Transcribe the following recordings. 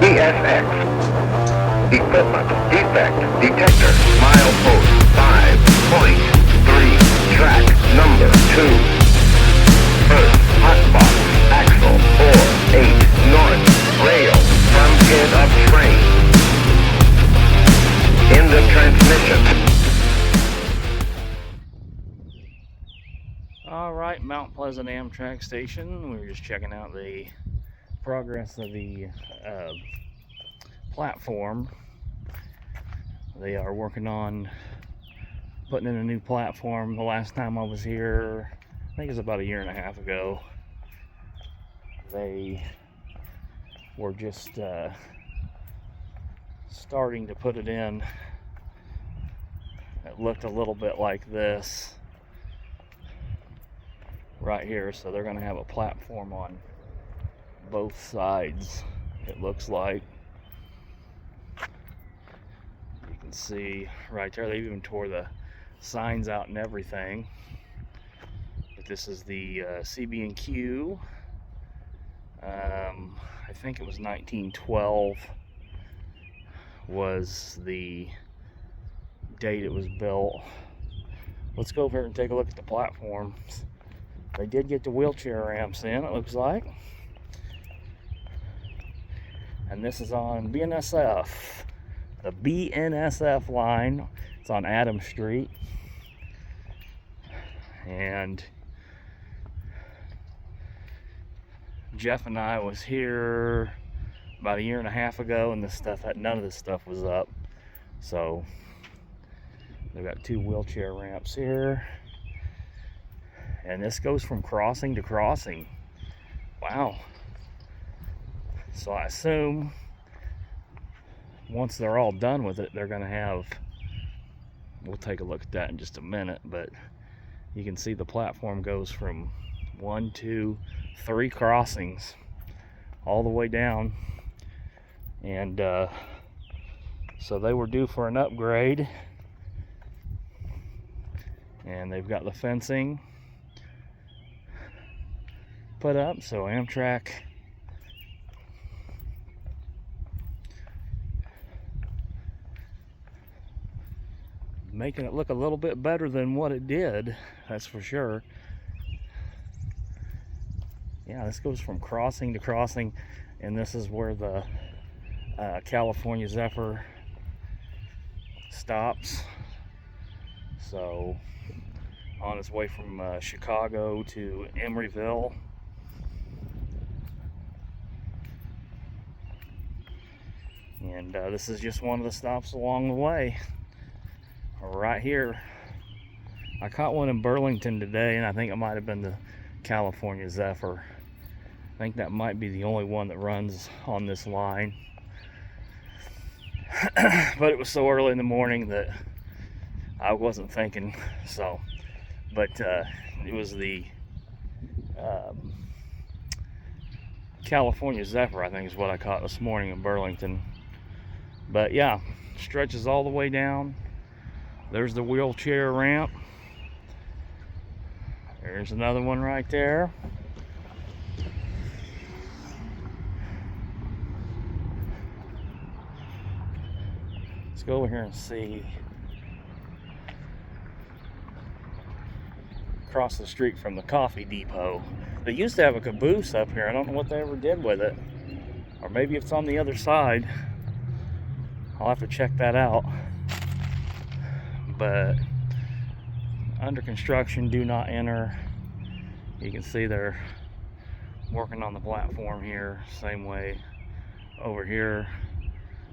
BSX. Equipment defect detector. Milepost 5.3. Track number 2. First hotbox. Axle 4-8 north. Rail from pin of train. In the transmission. Alright, Mount Pleasant Amtrak station. We were just checking out the progress of the platform. They are working on putting in a new platform. The last time I was here, I think it was about 1.5 years ago, they were just starting to put it in. It looked a little bit like this right here, so they're going to have a platform on both sides, it looks like. You can see right there, they even tore the signs out and everything. But this is the CB&Q. I think it was 1912 was the date it was built. Let's go over here and take a look at the platforms. They did get the wheelchair ramps in, it looks like. And this is on BNSF, the BNSF line. It's on Adams Street. And Jeff and I was here about 1.5 years ago, and none of this stuff was up. So they've got 2 wheelchair ramps here. And this goes from crossing to crossing. Wow. So I assume once they're all done with it, they're going to have, we'll take a look at that in just a minute, but you can see the platform goes from 1, 2, 3 crossings all the way down. And so they were due for an upgrade. And they've got the fencing put up, so Amtrak making it look a little bit better than what it did, that's for sure. Yeah, this goes from crossing to crossing, and this is where the California Zephyr stops. So on its way from Chicago to Emeryville. And this is just one of the stops along the way. Right here. I caught one in Burlington today, and I think it might have been the California Zephyr. I think that might be the only one that runs on this line. But it was so early in the morning that I wasn't thinking, so. But it was the California Zephyr, I think is what I caught this morning in Burlington. But yeah, stretches all the way down. There's the wheelchair ramp. There's another one right there. Let's go over here and see. Across the street from the coffee depot. They used to have a caboose up here. I don't know what they ever did with it. Or maybe it's on the other side. I'll have to check that out. But under construction, do not enter. You can see they're working on the platform here, same way over here.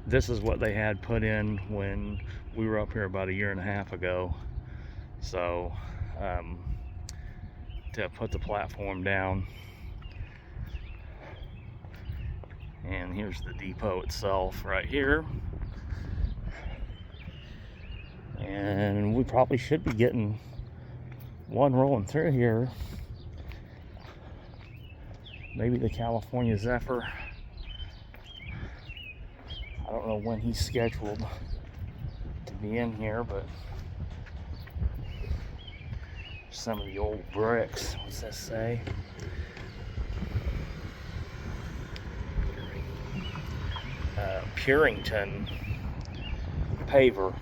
This is what they had put in when we were up here about 1.5 years ago. So to put the platform down. And here's the depot itself right here. And we probably should be getting one rolling through here. Maybe the California Zephyr. I don't know when he's scheduled to be in here, but some of the old bricks. What's this say? Purington paver.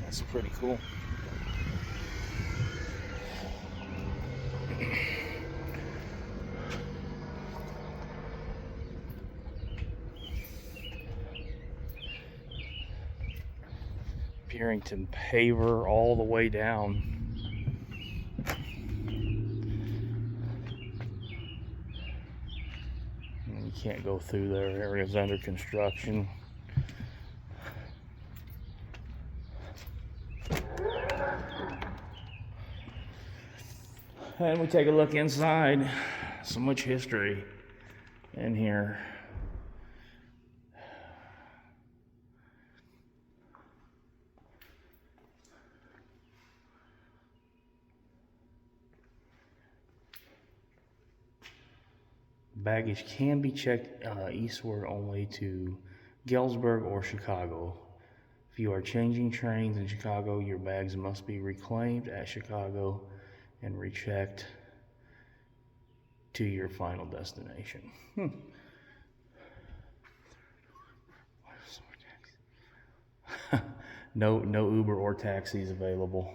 That's pretty cool. Purington paver all the way down. And you can't go through there. Area's under construction. And we take a look inside. So much history in here. Baggage can be checked eastward only to Galesburg or Chicago. If you are changing trains in Chicago, your bags must be reclaimed at Chicago and rechecked to your final destination. No Uber or taxis available.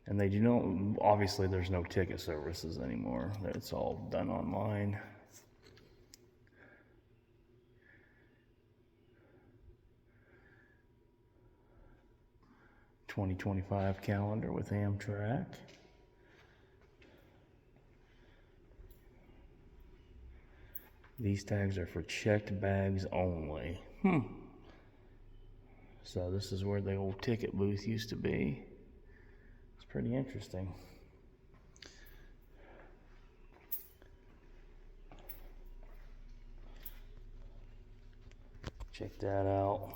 And they do not, obviously there's no ticket services anymore. It's all done online. '2025 calendar with Amtrak. These tags are for checked bags only. So this is where the old ticket booth used to be. It's pretty interesting. Check that out.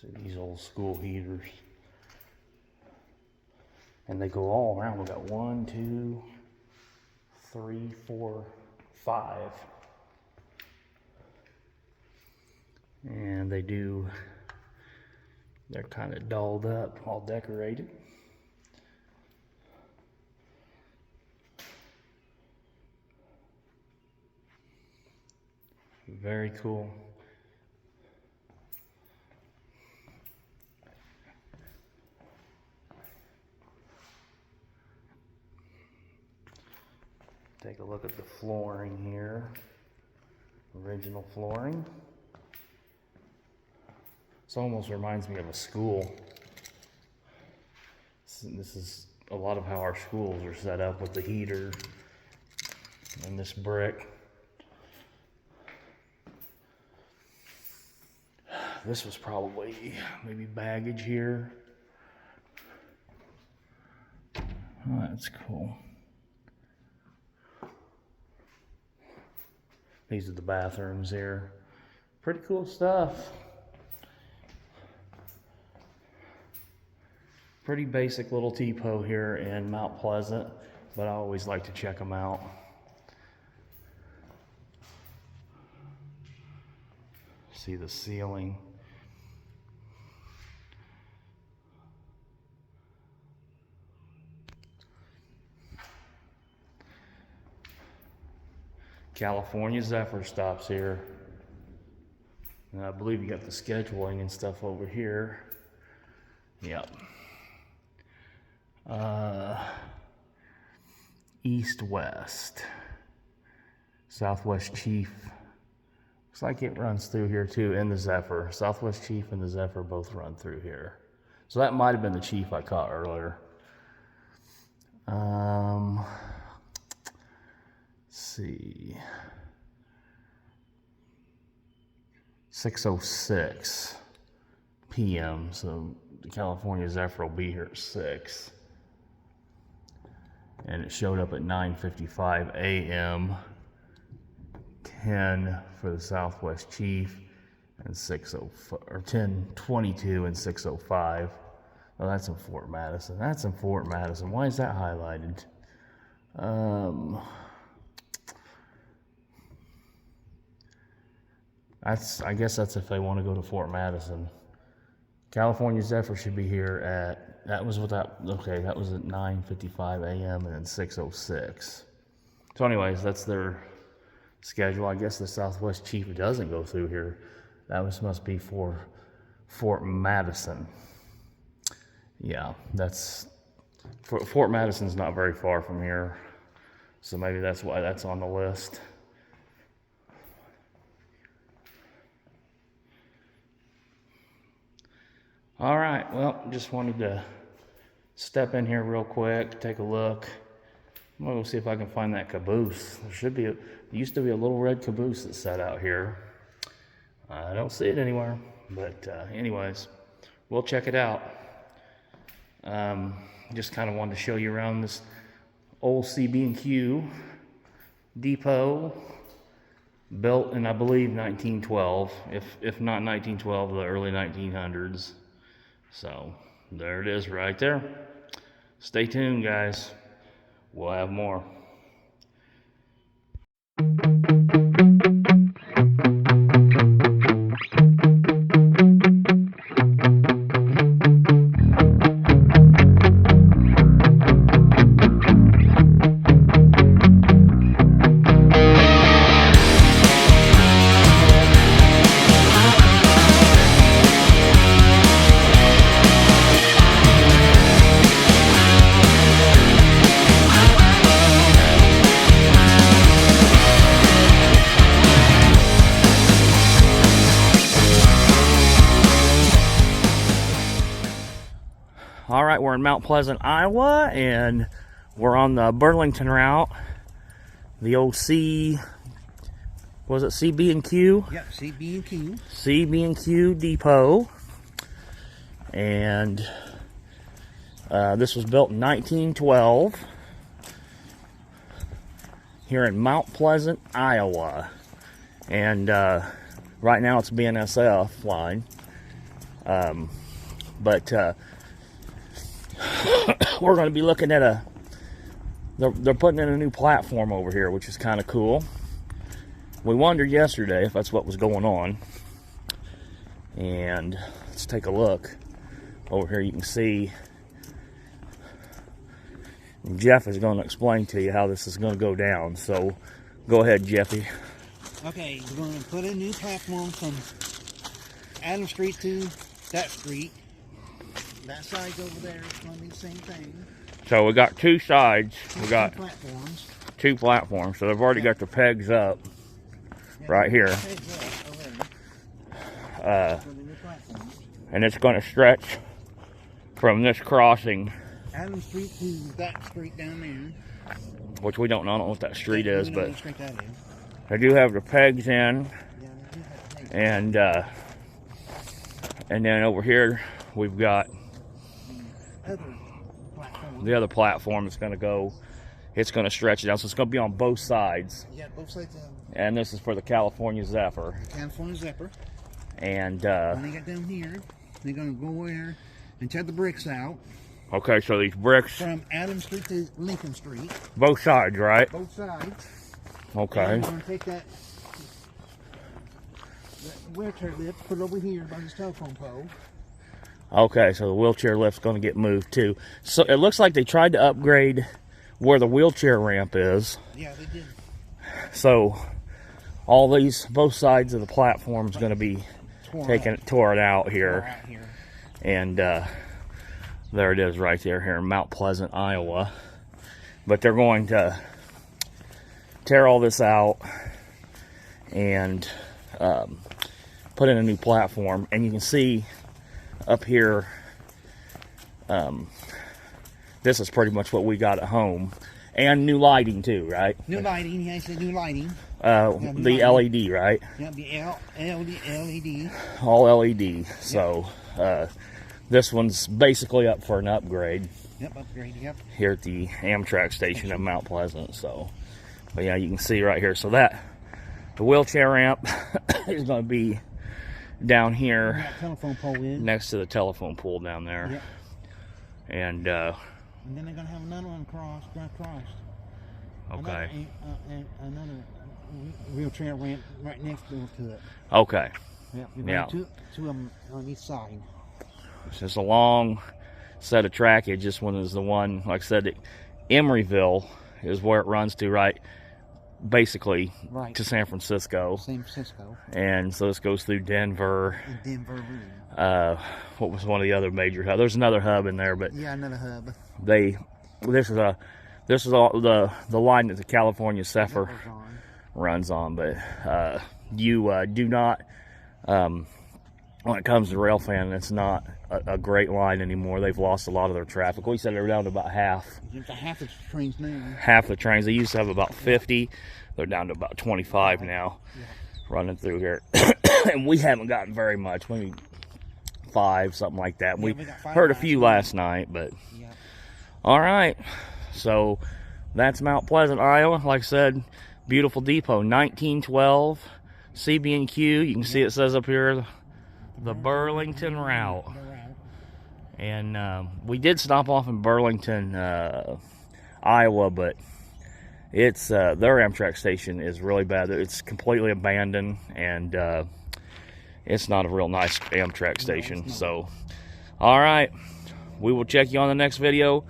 So these old school heaters. And they go all around. We got 1, 2, 3, 4, 5. And they're kind of dolled up, all decorated. Very cool. Take a look at the flooring here. Original flooring. This almost reminds me of a school. This is a lot of how our schools are set up with the heater and this brick. This was probably maybe baggage here. Oh, that's cool. These are the bathrooms here. Pretty cool stuff. Pretty basic little depot here in Mount Pleasant, but I always like to check them out. See the ceiling. California Zephyr stops here. And I believe you got the scheduling and stuff over here. Yep. East-west. Southwest Chief. Looks like it runs through here too, and the Zephyr. Southwest Chief and the Zephyr both run through here. So that might have been the Chief I caught earlier. See, 6:06 p.m. So the California Zephyr will be here at 6, and it showed up at 9:55 a.m. 10 for the Southwest Chief, and 10:22 and 6:05. Oh, that's in Fort Madison. That's in Fort Madison. Why is that highlighted? I guess that's if they want to go to Fort Madison. California Zephyr should be here at, that was at 9:55 a.m. and then 6:06. So anyways, that's their schedule. I guess the Southwest Chief doesn't go through here. Must be for Fort Madison. Yeah, Fort Madison's not very far from here. So maybe that's why that's on the list. All right, well, just wanted to step in here real quick, take a look. I'm gonna go see if I can find that caboose. There used to be a little red caboose that sat out here. I don't see it anywhere, but anyways, we'll check it out. Just kind of wanted to show you around this old CB&Q depot, built in, I believe, 1912, if not 1912, the early 1900s. So there it is right there. Stay tuned, guys. We'll have more. All right, we're in Mount Pleasant, Iowa, and we're on the Burlington route. The old CB&Q? Yep, CB&Q. CB&Q depot. And this was built in 1912 here in Mount Pleasant, Iowa. And right now it's BNSF line. But we're going to be looking at they're putting in a new platform over here, which is kind of cool. We wondered yesterday if that's what was going on. And let's take a look. Over here you can see Jeff is going to explain to you how this is going to go down. So go ahead, Jeffy. Okay, we're going to put a new platform from Adam Street to that street. That side's over there. It's going to be the same thing. So we got two sides. We got two platforms. So they've already got the pegs up right here. And it's going to stretch from this crossing, Adam Street to that street down there. Which we don't know. I don't know what that street is, but what street that is. they do have the pegs in. And then over here we've got the other platform that's going to go, it's going to stretch it down. So it's going to be on both sides. Yeah, both sides. And this is for the California Zephyr. California Zephyr. And when they get down here, they're going to go there and check the bricks out. Okay, so these bricks from Adam Street to Lincoln Street. Both sides, right? Both sides. Okay. And we're going to take that wheelchair lift, put it over here by this telephone pole. Okay, so the wheelchair lift's going to get moved too. So it looks like they tried to upgrade where the wheelchair ramp is. Yeah, they did. So both sides of the platform is going to be torn out here. And there it is right there here in Mount Pleasant, Iowa. But they're going to tear all this out and put in a new platform. And you can see up here, this is pretty much what we got at home. And new lighting too, right? New lighting, yeah, I said new lighting. The LED, right? Yeah, the LED. All LED. So this one's basically up for an upgrade. Yep, upgrade, yep. Here at the Amtrak station of Mount Pleasant. So, but yeah, you can see right here. So the wheelchair ramp is going to be down here telephone pole next to the telephone pole down there. Yep. And then they're going to have another one crossed. Okay. Another wheelchair ramp right next door to it. Okay. Yeah, we Yeah. ran two of them on each side. It's just a long set of trackage. This one is the one, like I said, Emeryville is where it runs to, right? Basically, Right. to San Francisco. San Francisco. And so this goes through Denver. And Denver. Really. What was one of the other major hubs? There's another hub in there, but Yeah, another hub. This is all the line that the California Zephyr That was on. runs on. But you do not, when it comes to rail fan, it's not a great line anymore. They've lost a lot of their traffic. We said they're down to about half. Half the trains now. Half the trains. They used to have about 50. They're down to about 25 now, running through here. And we haven't gotten very much. Maybe 5, something like that. Yeah, we we got 5 heard a last few night. last night, but Yeah. all right. So that's Mount Pleasant, Iowa. Like I said, beautiful depot. 1912 CB&Q. You can see it says up here, the Burlington route. And we did stop off in Burlington, Iowa, but it's their Amtrak station is really bad. It's completely abandoned, and it's not a real nice Amtrak station. So, all right, we will check you on the next video.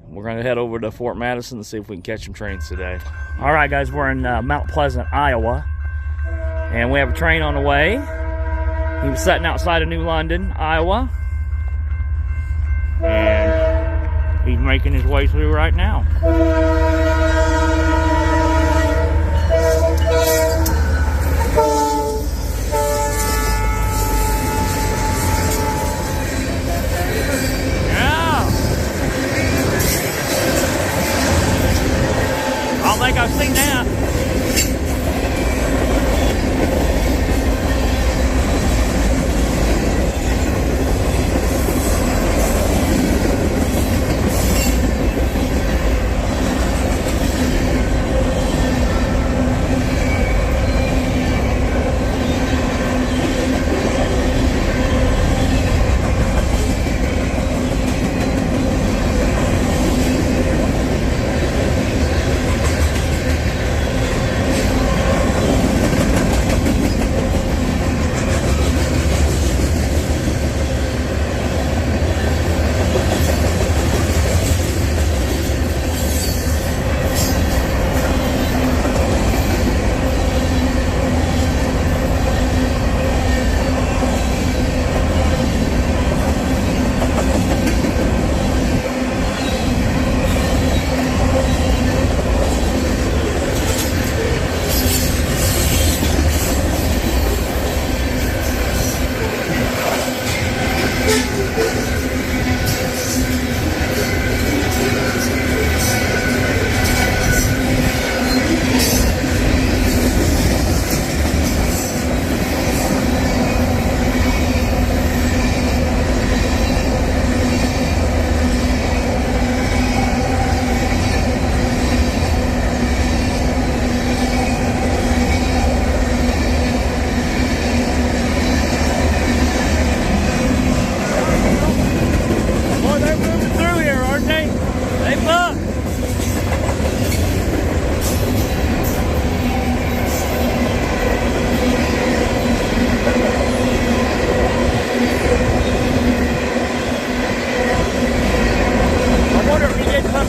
We're going to head over to Fort Madison and see if we can catch some trains today. All right, guys, we're in Mount Pleasant, Iowa, and we have a train on the way. He was sitting outside of New London, Iowa, and he's making his way through right now. I think I've seen that.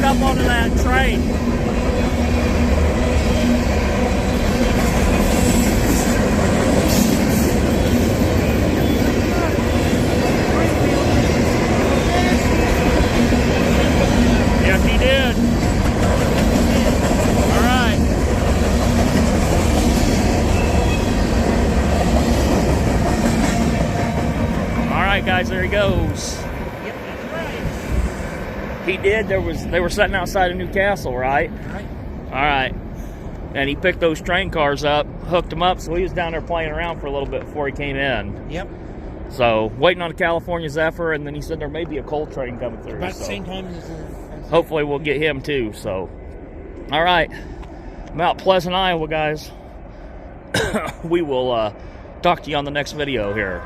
Up onto that train. Yes, he did. All right. All right, guys, there he goes. He did. They were sitting outside of Newcastle, right? Right. All right. And he picked those train cars up, hooked them up, so he was down there playing around for a little bit before he came in. Yep. So waiting on a California Zephyr, and then he said there may be a coal train coming through. About the so same time as hopefully we'll get him too. So, all right, Mount Pleasant, Iowa, guys. We will talk to you on the next video here.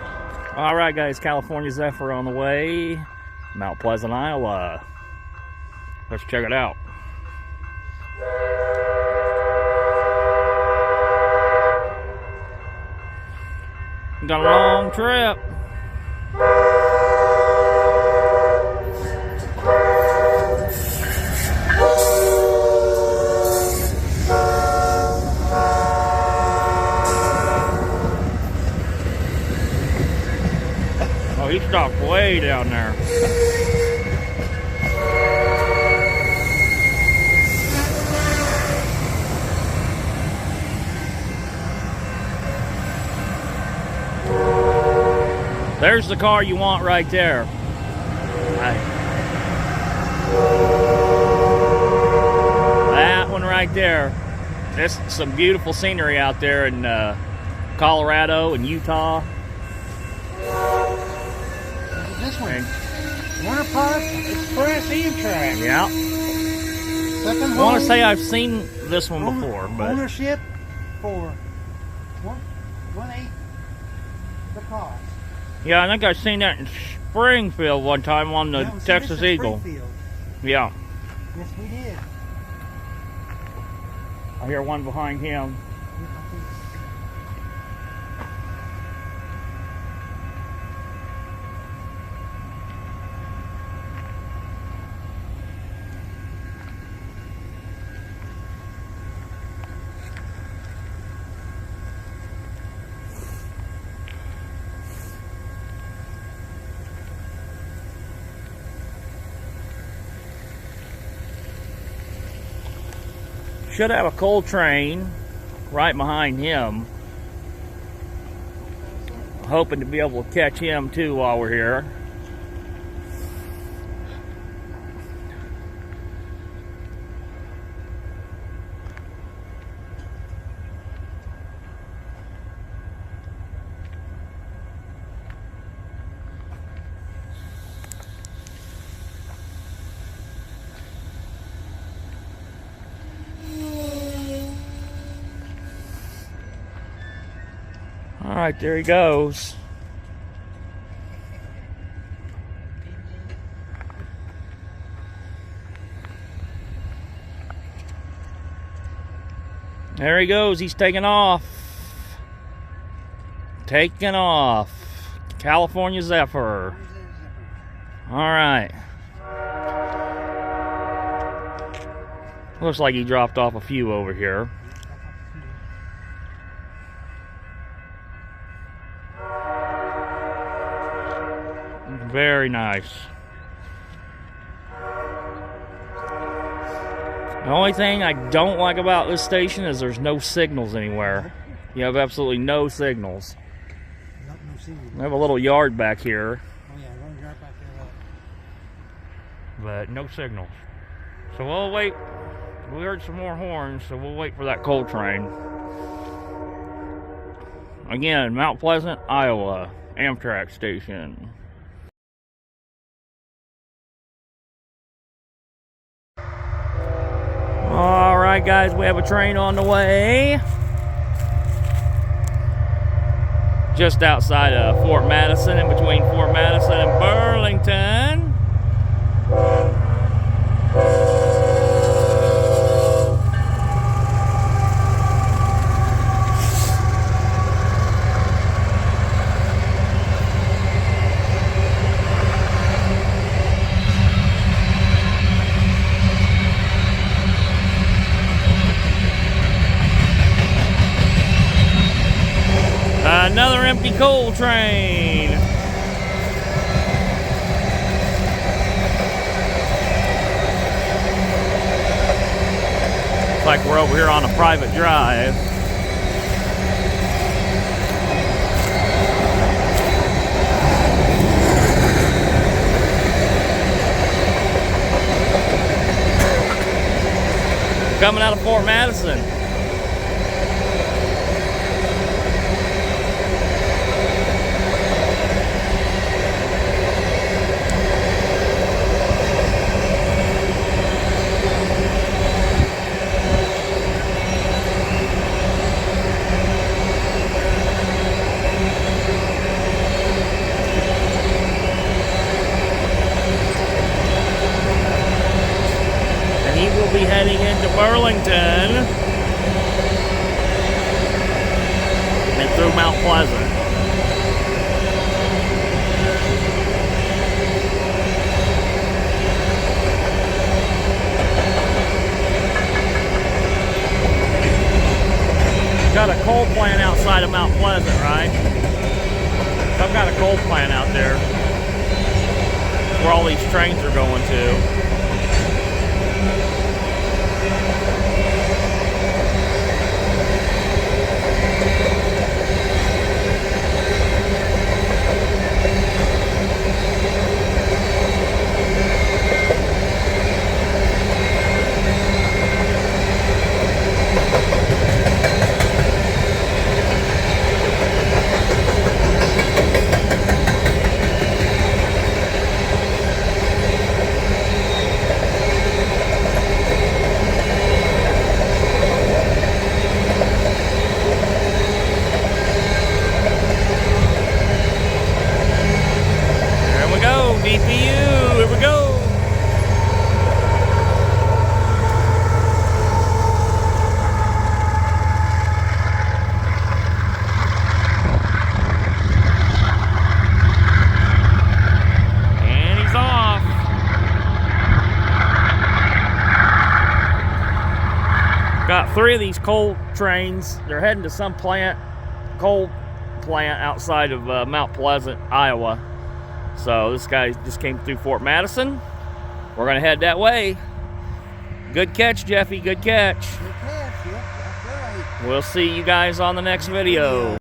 All right, guys, California Zephyr on the way. Mount Pleasant, Iowa. Let's check it out. got a long trip. Oh, he stopped way down there. There's the car you want right there. That one right there. There's some beautiful scenery out there in Colorado and Utah. This one. Winter Park Express Amtrak. Yeah. Second I want to say I've seen this one before, but ownership for 1/8 the cost. yeah, I think I've seen that in Springfield one time on the Texas Eagle. Yeah. Yes, we did. I hear one behind him. Should have a coal train right behind him. Hoping to be able to catch him too while we're here. All right, there he goes. There he goes. He's taking off. Taking off. California Zephyr. All right. Looks like he dropped off a few over here. Very nice. The only thing I don't like about this station is there's no signals anywhere. You have absolutely no signals. No signal. We have a little yard back here, Oh yeah, one yard back there. but no signals. So we'll wait. We heard some more horns, so we'll wait for that coal train. Again, Mount Pleasant, Iowa, Amtrak station. All right, guys, we have a train on the way. Just outside of Fort Madison, in between Fort Madison and Burlington. Another empty coal train. Looks like we're over here on a private drive. Coming out of Fort Madison. Be heading into Burlington and through Mount Pleasant. Got a coal plant outside of Mount Pleasant, right? Some kind of coal plant out there. That's where all these trains are going to. DPU, here we go. And he's off. Got 3 of these coal trains. They're heading to some coal plant outside of Mount Pleasant, Iowa. So this guy just came through Fort Madison. We're gonna head that way. Good catch, Jeffy, good catch. Good catch, yep, that's right. We'll see you guys on the next video.